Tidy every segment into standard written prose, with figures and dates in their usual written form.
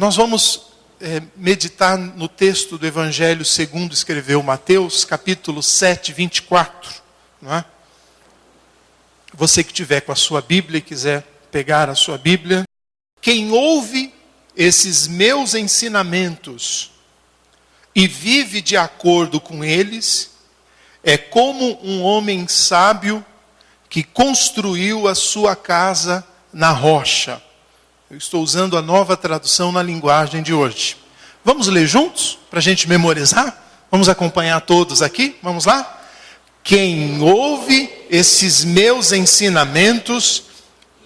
Nós vamos meditar no texto do Evangelho segundo escreveu Mateus, capítulo 7, 24. Não é? Você que tiver com a sua Bíblia e quiser pegar a sua Bíblia. Quem ouve esses meus ensinamentos e vive de acordo com eles, é como um homem sábio que construiu a sua casa na rocha. Eu estou usando a Nova Tradução na linguagem de hoje. Vamos ler juntos, para a gente memorizar? Vamos acompanhar todos aqui? Vamos lá? Quem ouve esses meus ensinamentos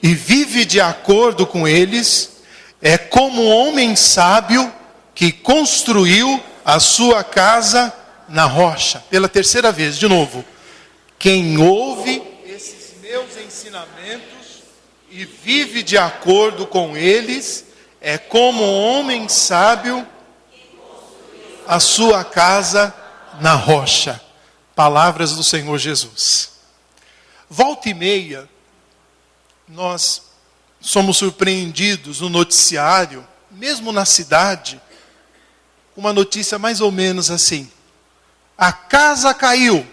e vive de acordo com eles, é como um homem sábio que construiu a sua casa na rocha. Pela terceira vez, de novo. Quem ouve esses meus ensinamentos e vive de acordo com eles, é como um homem sábio a sua casa na rocha. Palavras do Senhor Jesus. Volta e meia, nós somos surpreendidos no noticiário, mesmo na cidade, uma notícia mais ou menos assim: a casa caiu.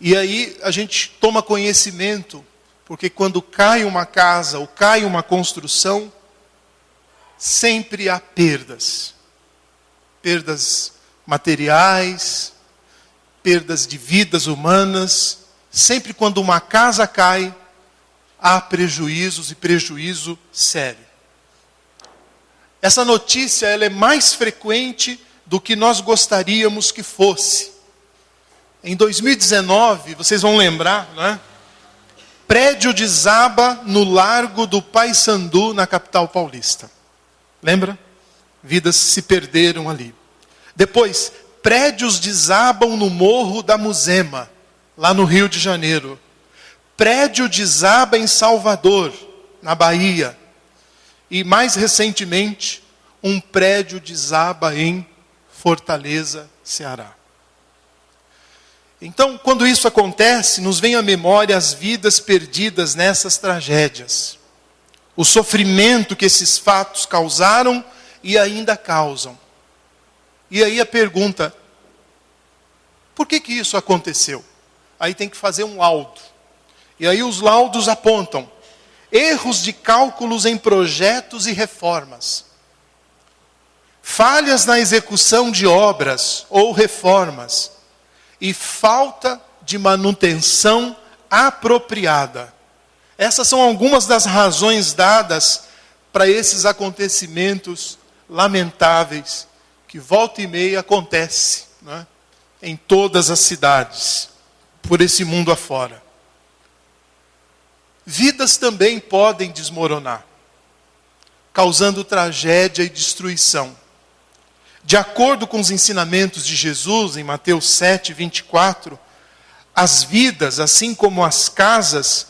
E aí a gente toma conhecimento, porque quando cai uma casa ou cai uma construção, sempre há perdas. Perdas materiais, perdas de vidas humanas. Sempre quando uma casa cai, há prejuízos e prejuízo sério. Essa notícia ela é mais frequente do que nós gostaríamos que fosse. Em 2019, vocês vão lembrar, não é? Prédio desaba no Largo do Paissandu, na capital paulista. Lembra? Vidas se perderam ali. Depois, prédios desabam no Morro da Muzema, lá no Rio de Janeiro. Prédio desaba em Salvador, na Bahia. E mais recentemente, um prédio desaba em Fortaleza, Ceará. Então, quando isso acontece, nos vem à memória as vidas perdidas nessas tragédias. O sofrimento que esses fatos causaram e ainda causam. E aí a pergunta: por que isso aconteceu? Aí tem que fazer um laudo. E aí os laudos apontam erros de cálculos em projetos e reformas, falhas na execução de obras ou reformas, e falta de manutenção apropriada. Essas são algumas das razões dadas para esses acontecimentos lamentáveis que volta e meia acontece, né, em todas as cidades, por esse mundo afora. Vidas também podem desmoronar, causando tragédia e destruição. De acordo com os ensinamentos de Jesus, em Mateus 7, 24, as vidas, assim como as casas,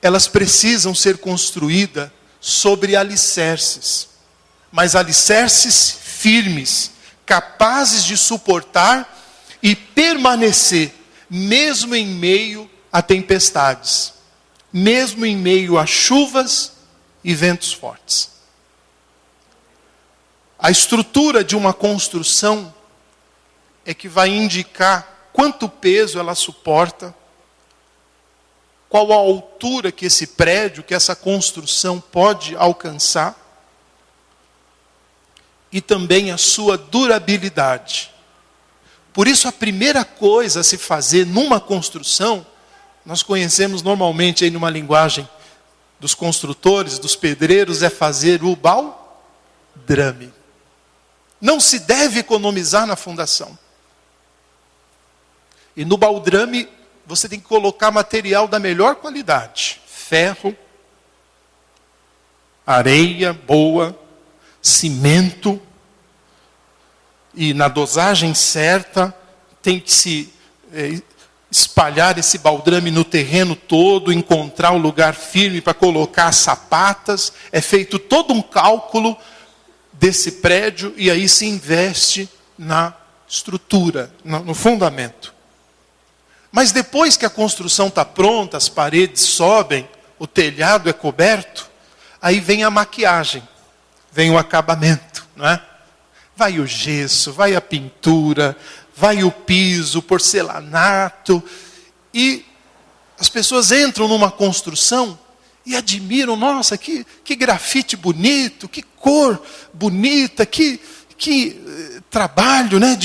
elas precisam ser construídas sobre alicerces. Mas alicerces firmes, capazes de suportar e permanecer, mesmo em meio a tempestades, mesmo em meio a chuvas e ventos fortes. A estrutura de uma construção é que vai indicar quanto peso ela suporta, qual a altura que esse prédio, que essa construção pode alcançar, e também a sua durabilidade. Por isso, a primeira coisa a se fazer numa construção, nós conhecemos normalmente aí numa linguagem dos construtores, dos pedreiros, é fazer o baldrame. Não se deve economizar na fundação. E no baldrame, você tem que colocar material da melhor qualidade. Ferro, areia boa, cimento. E na dosagem certa, tem que se espalhar esse baldrame no terreno todo, encontrar o lugar firme para colocar as sapatas. É feito todo um cálculo desse prédio e aí se investe na estrutura, no fundamento. Mas depois que a construção está pronta, as paredes sobem, o telhado é coberto, Aí vem a maquiagem, vem o acabamento, não é? Vai o gesso, vai a pintura, vai o piso, o porcelanato. E as pessoas entram numa construção e admiram, nossa, que grafite bonito, que cor bonita, que trabalho, né,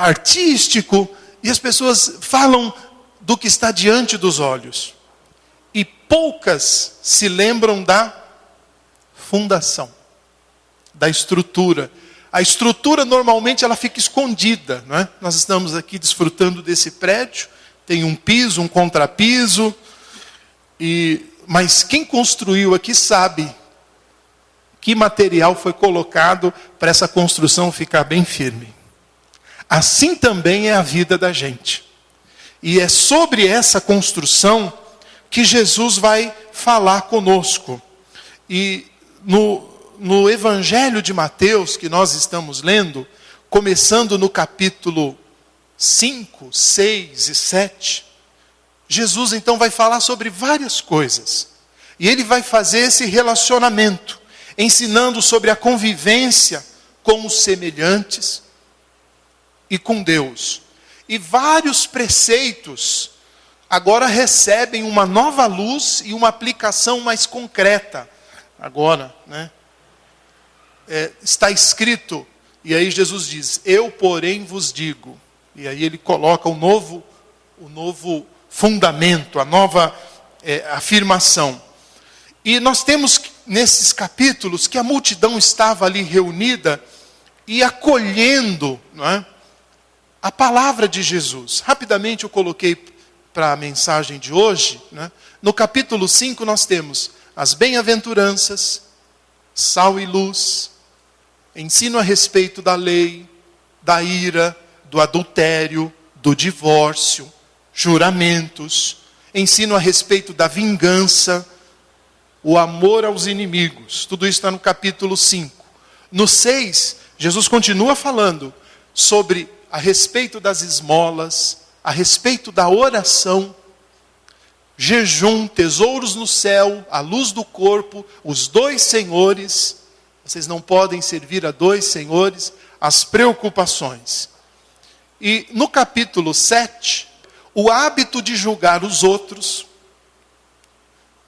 artístico. E as pessoas falam do que está diante dos olhos. E poucas se lembram da fundação, da estrutura. A estrutura normalmente ela fica escondida, não é? Nós estamos aqui desfrutando desse prédio, tem um piso, um contrapiso, mas quem construiu aqui sabe que material foi colocado para essa construção ficar bem firme. Assim também é a vida da gente. E é sobre essa construção que Jesus vai falar conosco. E no Evangelho de Mateus, que nós estamos lendo, começando no capítulo 5, 6 e 7, Jesus então vai falar sobre várias coisas. E ele vai fazer esse relacionamento, ensinando sobre a convivência com os semelhantes e com Deus. E vários preceitos agora recebem uma nova luz e uma aplicação mais concreta. Agora, né? Está escrito, e aí Jesus diz, eu porém vos digo. E aí ele coloca o novo fundamento, a nova afirmação. E nós temos nesses capítulos que a multidão estava ali reunida e acolhendo, não é, a palavra de Jesus. Rapidamente eu coloquei para a mensagem de hoje, né? No capítulo 5 nós temos as bem-aventuranças, sal e luz, ensino a respeito da lei, da ira, do adultério, do divórcio, juramentos, ensino a respeito da vingança, o amor aos inimigos. Tudo isso está no capítulo 5. No 6, Jesus continua falando sobre a respeito das esmolas, a respeito da oração, jejum, tesouros no céu, a luz do corpo, os dois senhores. Vocês não podem servir a dois senhores, as preocupações. E no capítulo 7, o hábito de julgar os outros,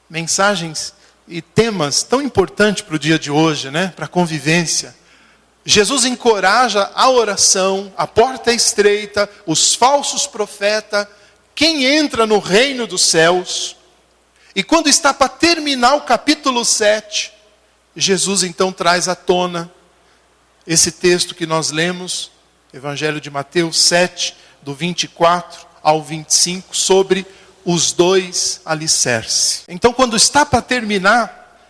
mensagens e temas tão importantes para o dia de hoje, né? Para a convivência. Jesus encoraja a oração, a porta é estreita, os falsos profetas, quem entra no reino dos céus. E quando está para terminar o capítulo 7, Jesus então traz à tona esse texto que nós lemos, Evangelho de Mateus 7, do 24 ao 25, sobre os dois alicerces. Então, quando está para terminar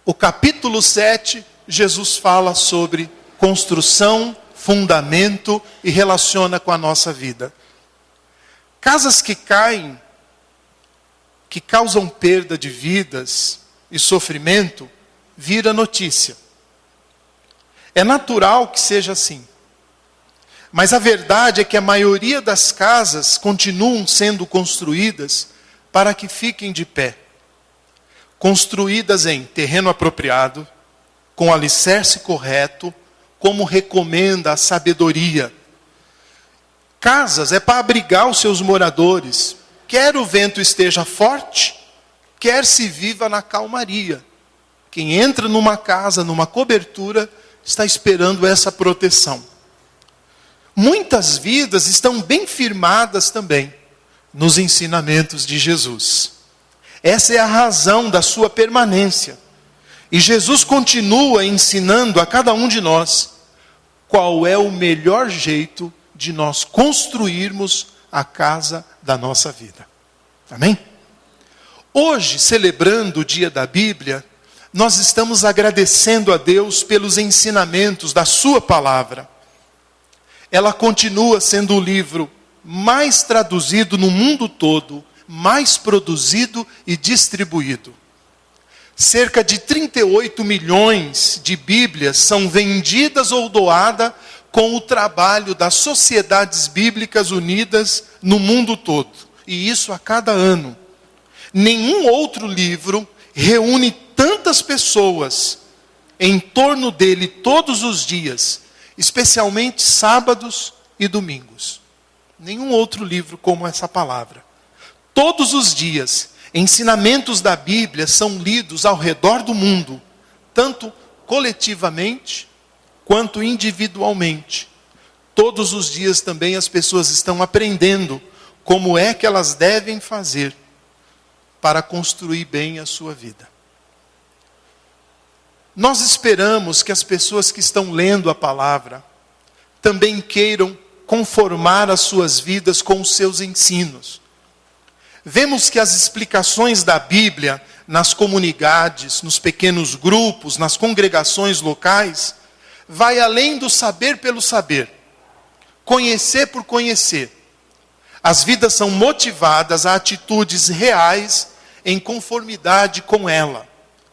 o capítulo 7, Jesus fala sobre construção, fundamento e relaciona com a nossa vida. Casas que caem, que causam perda de vidas e sofrimento, vira notícia. É natural que seja assim. Mas a verdade é que a maioria das casas continuam sendo construídas para que fiquem de pé. Construídas em terreno apropriado, com alicerce correto, como recomenda a sabedoria. Casas é para abrigar os seus moradores, quer o vento esteja forte, quer se viva na calmaria. Quem entra numa casa, numa cobertura, está esperando essa proteção. Muitas vidas estão bem firmadas também nos ensinamentos de Jesus. Essa é a razão da sua permanência. E Jesus continua ensinando a cada um de nós qual é o melhor jeito de nós construirmos a casa da nossa vida. Amém? Hoje, celebrando o dia da Bíblia, nós estamos agradecendo a Deus pelos ensinamentos da sua palavra. Ela continua sendo o livro mais traduzido no mundo todo, mais produzido e distribuído. Cerca de 38 milhões de Bíblias são vendidas ou doadas com o trabalho das Sociedades Bíblicas Unidas no mundo todo. E isso a cada ano. Nenhum outro livro reúne tantas pessoas em torno dele todos os dias, especialmente sábados e domingos. Nenhum outro livro como essa palavra. Todos os dias, ensinamentos da Bíblia são lidos ao redor do mundo, tanto coletivamente quanto individualmente. Todos os dias também as pessoas estão aprendendo como é que elas devem fazer para construir bem a sua vida. Nós esperamos que as pessoas que estão lendo a palavra também queiram conformar as suas vidas com os seus ensinos. Vemos que as explicações da Bíblia nas comunidades, nos pequenos grupos, nas congregações locais, vai além do saber pelo saber, conhecer por conhecer. As vidas são motivadas a atitudes reais em conformidade com ela.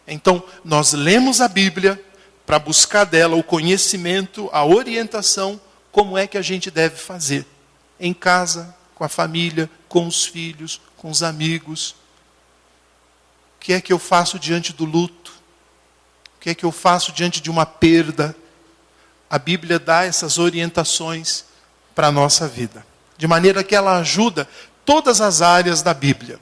Então, nós lemos a Bíblia para buscar dela o conhecimento, a orientação, como é que a gente deve fazer. Em casa, com a família, com os filhos, com os amigos. O que é que eu faço diante do luto? O que é que eu faço diante de uma perda? A Bíblia dá essas orientações para a nossa vida. De maneira que ela ajuda todas as áreas da Bíblia.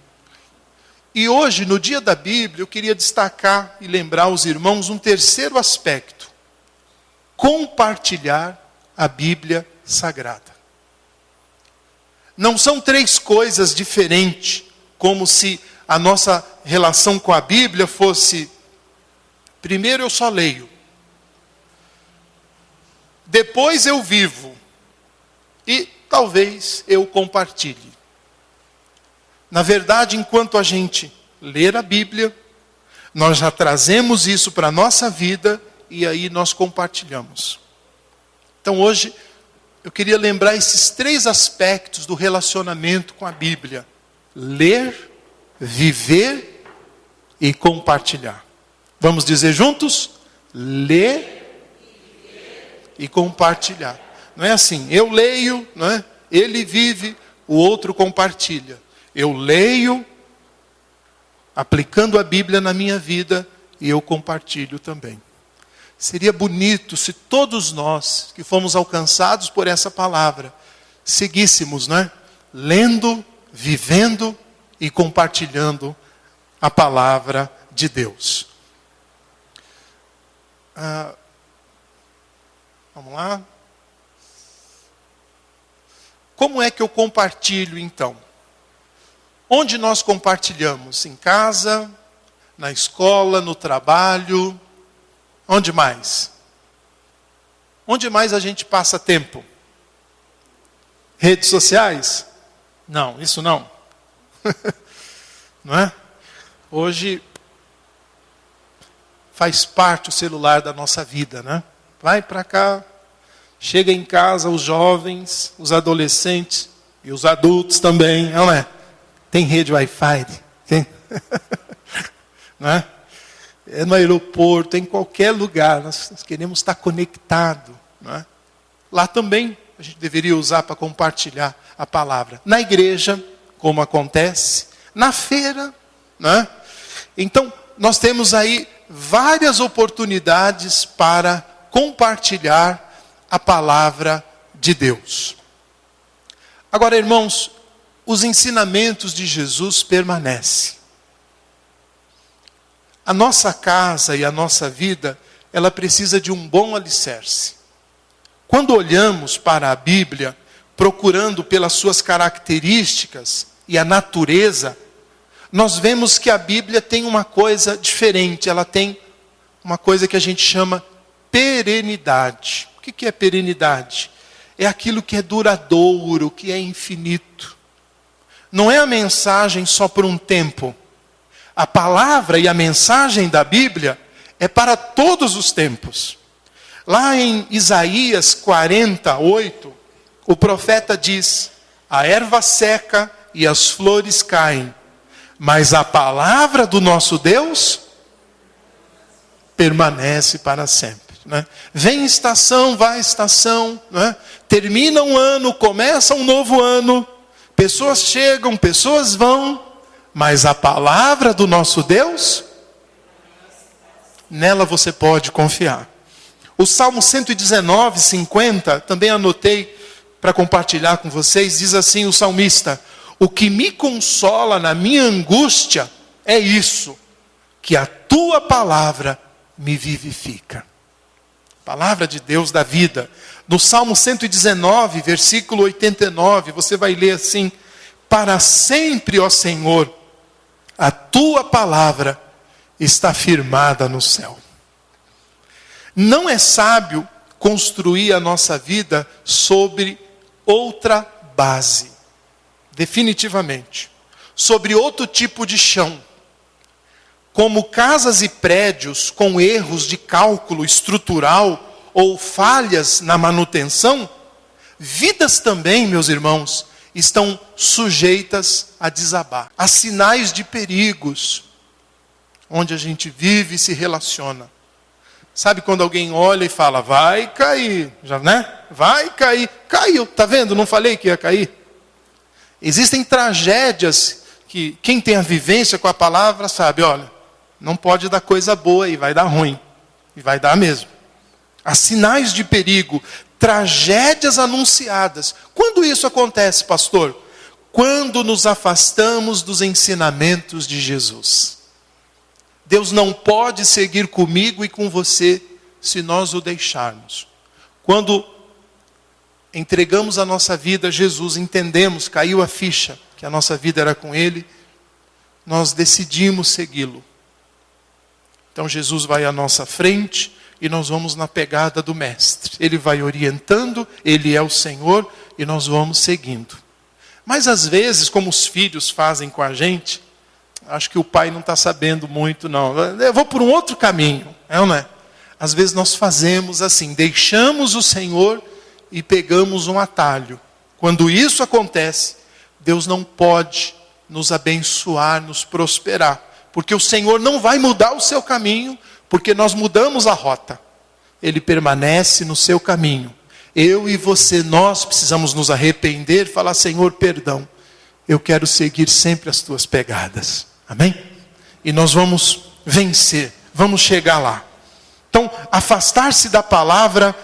E hoje, no dia da Bíblia, eu queria destacar e lembrar aos irmãos um terceiro aspecto. Compartilhar a Bíblia Sagrada. Não são três coisas diferentes, como se a nossa relação com a Bíblia fosse: primeiro eu só leio, depois eu vivo, e talvez eu compartilhe. Na verdade, enquanto a gente ler a Bíblia, nós já trazemos isso para a nossa vida e aí nós compartilhamos. Então hoje, eu queria lembrar esses três aspectos do relacionamento com a Bíblia: ler, viver e compartilhar. Vamos dizer juntos? Ler e compartilhar. Não é assim, eu leio, não é? Ele vive, o outro compartilha. Eu leio, aplicando a Bíblia na minha vida, e eu compartilho também. Seria bonito se todos nós, que fomos alcançados por essa palavra, seguíssemos, né? Lendo, vivendo e compartilhando a palavra de Deus. Vamos lá. Como é que eu compartilho então? Onde nós compartilhamos? Em casa, na escola, no trabalho. Onde mais? Onde mais a gente passa tempo? Redes sociais? Não, isso não. Não é? Hoje faz parte o celular da nossa vida, né? Vai para cá, chega em casa, os jovens, os adolescentes e os adultos também, não é? Tem rede Wi-Fi? Tem? Não é? É no aeroporto, em qualquer lugar, nós queremos estar conectados. Não é? Lá também a gente deveria usar para compartilhar a palavra. Na igreja, como acontece, na feira. Não é? Então, nós temos aí várias oportunidades para compartilhar a palavra de Deus. Agora, irmãos, os ensinamentos de Jesus permanecem. A nossa casa e a nossa vida, ela precisa de um bom alicerce. Quando olhamos para a Bíblia, procurando pelas suas características e a natureza, nós vemos que a Bíblia tem uma coisa diferente. Ela tem uma coisa que a gente chama perenidade. O que é perenidade? É aquilo que é duradouro, que é infinito. Não é a mensagem só por um tempo. A palavra e a mensagem da Bíblia é para todos os tempos. Lá em Isaías 48, o profeta diz: a erva seca e as flores caem, mas a palavra do nosso Deus permanece para sempre. Né? Vem estação, vai estação, né? Termina um ano, começa um novo ano, pessoas chegam, pessoas vão, mas a palavra do nosso Deus nela você pode confiar. O Salmo 119, 50, também anotei para compartilhar com vocês, diz assim o salmista: o que me consola na minha angústia é isso, que a tua palavra me vivifica. Palavra de Deus da vida. No Salmo 119, versículo 89, você vai ler assim: para sempre, ó Senhor, a tua palavra está firmada no céu. Não é sábio construir a nossa vida sobre outra base, definitivamente, sobre outro tipo de chão. Como casas e prédios com erros de cálculo estrutural ou falhas na manutenção, vidas também, meus irmãos, estão sujeitas a desabar. Há sinais de perigos onde a gente vive e se relaciona. Sabe quando alguém olha e fala, vai cair, já, né? Vai cair. Caiu, tá vendo? Não falei que ia cair. Existem tragédias que quem tem a vivência com a palavra sabe, olha, não pode dar coisa boa e vai dar ruim. E vai dar mesmo. Há sinais de perigo, tragédias anunciadas. Quando isso acontece, pastor? Quando nos afastamos dos ensinamentos de Jesus. Deus não pode seguir comigo e com você se nós o deixarmos. Quando entregamos a nossa vida a Jesus, entendemos, caiu a ficha, que a nossa vida era com Ele, nós decidimos segui-lo. Então Jesus vai à nossa frente e nós vamos na pegada do Mestre. Ele vai orientando, Ele é o Senhor e nós vamos seguindo. Mas às vezes, como os filhos fazem com a gente, acho que o pai não está sabendo muito, não. Eu vou por um outro caminho, é ou não é? Às vezes nós fazemos assim, deixamos o Senhor e pegamos um atalho. Quando isso acontece, Deus não pode nos abençoar, nos prosperar. Porque o Senhor não vai mudar o seu caminho, porque nós mudamos a rota. Ele permanece no seu caminho. Eu e você, nós precisamos nos arrepender e falar, Senhor, perdão. Eu quero seguir sempre as tuas pegadas. Amém? E nós vamos vencer, vamos chegar lá. Então, afastar-se da palavra,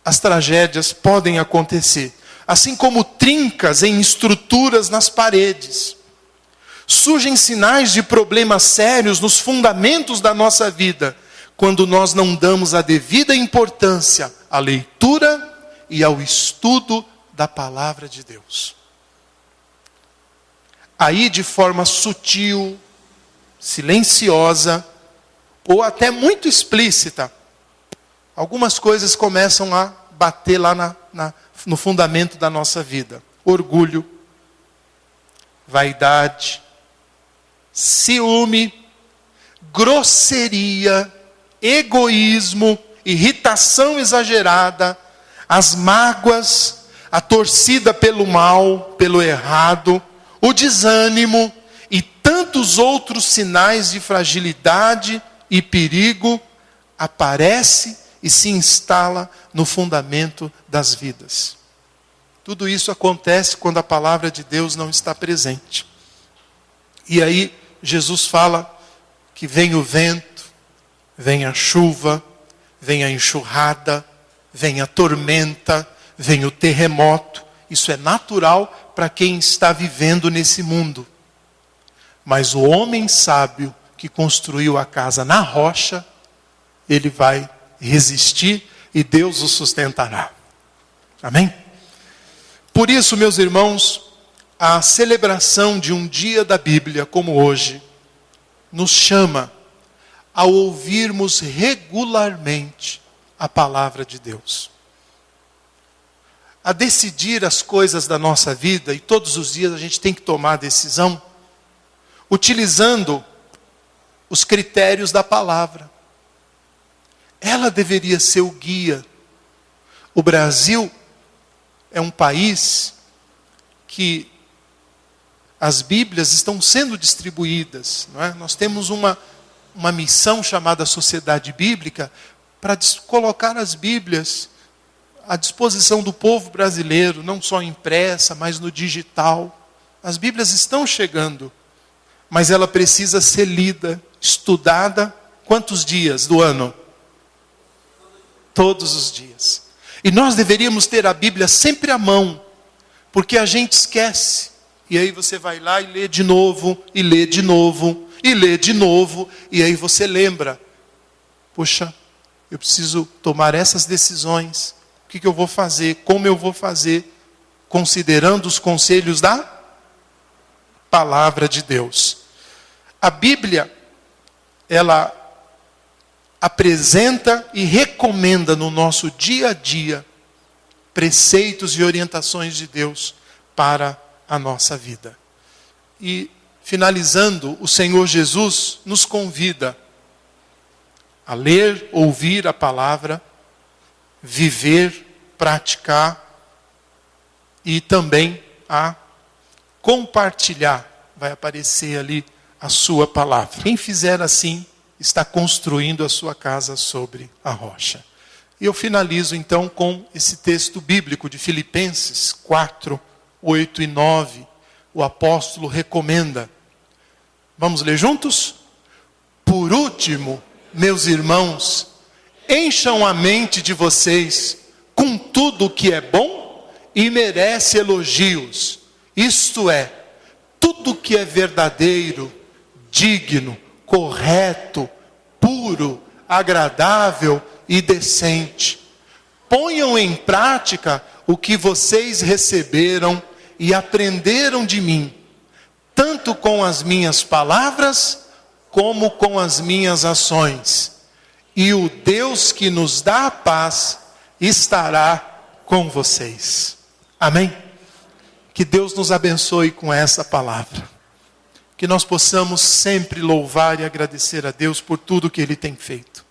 as tragédias podem acontecer. Assim como trincas em estruturas nas paredes. Surgem sinais de problemas sérios nos fundamentos da nossa vida, quando nós não damos a devida importância à leitura e ao estudo da palavra de Deus. Aí, de forma sutil, silenciosa, ou até muito explícita, algumas coisas começam a bater lá no fundamento da nossa vida. Orgulho, vaidade, ciúme, grosseria, egoísmo, irritação exagerada, as mágoas, a torcida pelo mal, pelo errado, o desânimo e tantos outros sinais de fragilidade e perigo aparece e se instala no fundamento das vidas. Tudo isso acontece quando a palavra de Deus não está presente. E aí Jesus fala que vem o vento, vem a chuva, vem a enxurrada, vem a tormenta, vem o terremoto. Isso é natural para quem está vivendo nesse mundo. Mas o homem sábio que construiu a casa na rocha, ele vai resistir e Deus o sustentará. Amém? Por isso, meus irmãos, a celebração de um dia da Bíblia como hoje, nos chama a ouvirmos regularmente a palavra de Deus. A decidir as coisas da nossa vida, e todos os dias a gente tem que tomar a decisão, utilizando os critérios da palavra. Ela deveria ser o guia. O Brasil é um país que as Bíblias estão sendo distribuídas, não é? Nós temos uma missão chamada Sociedade Bíblica para colocar as Bíblias à disposição do povo brasileiro, não só impressa, mas no digital. As Bíblias estão chegando, mas ela precisa ser lida, estudada quantos dias do ano? Todos os dias. E nós deveríamos ter a Bíblia sempre à mão, porque a gente esquece. E aí você vai lá e lê de novo, e lê de novo, e lê de novo, e aí você lembra: poxa, eu preciso tomar essas decisões. O que eu vou fazer? Como eu vou fazer? Considerando os conselhos da palavra de Deus. A Bíblia, ela apresenta e recomenda no nosso dia a dia preceitos e orientações de Deus para a nossa vida. E, finalizando, o Senhor Jesus nos convida a ler, ouvir a palavra, viver, praticar e também a compartilhar. Vai aparecer ali a sua palavra. Quem fizer assim, está construindo a sua casa sobre a rocha. E eu finalizo então com esse texto bíblico de Filipenses 4, 8 e 9. O apóstolo recomenda. Vamos ler juntos? Por último, meus irmãos, encham a mente de vocês com tudo o que é bom e merece elogios. Isto é, tudo que é verdadeiro, digno, correto, puro, agradável e decente. Ponham em prática o que vocês receberam e aprenderam de mim, tanto com as minhas palavras, como com as minhas ações. E o Deus que nos dá a paz estará com vocês. Amém? Que Deus nos abençoe com essa palavra. Que nós possamos sempre louvar e agradecer a Deus por tudo que Ele tem feito.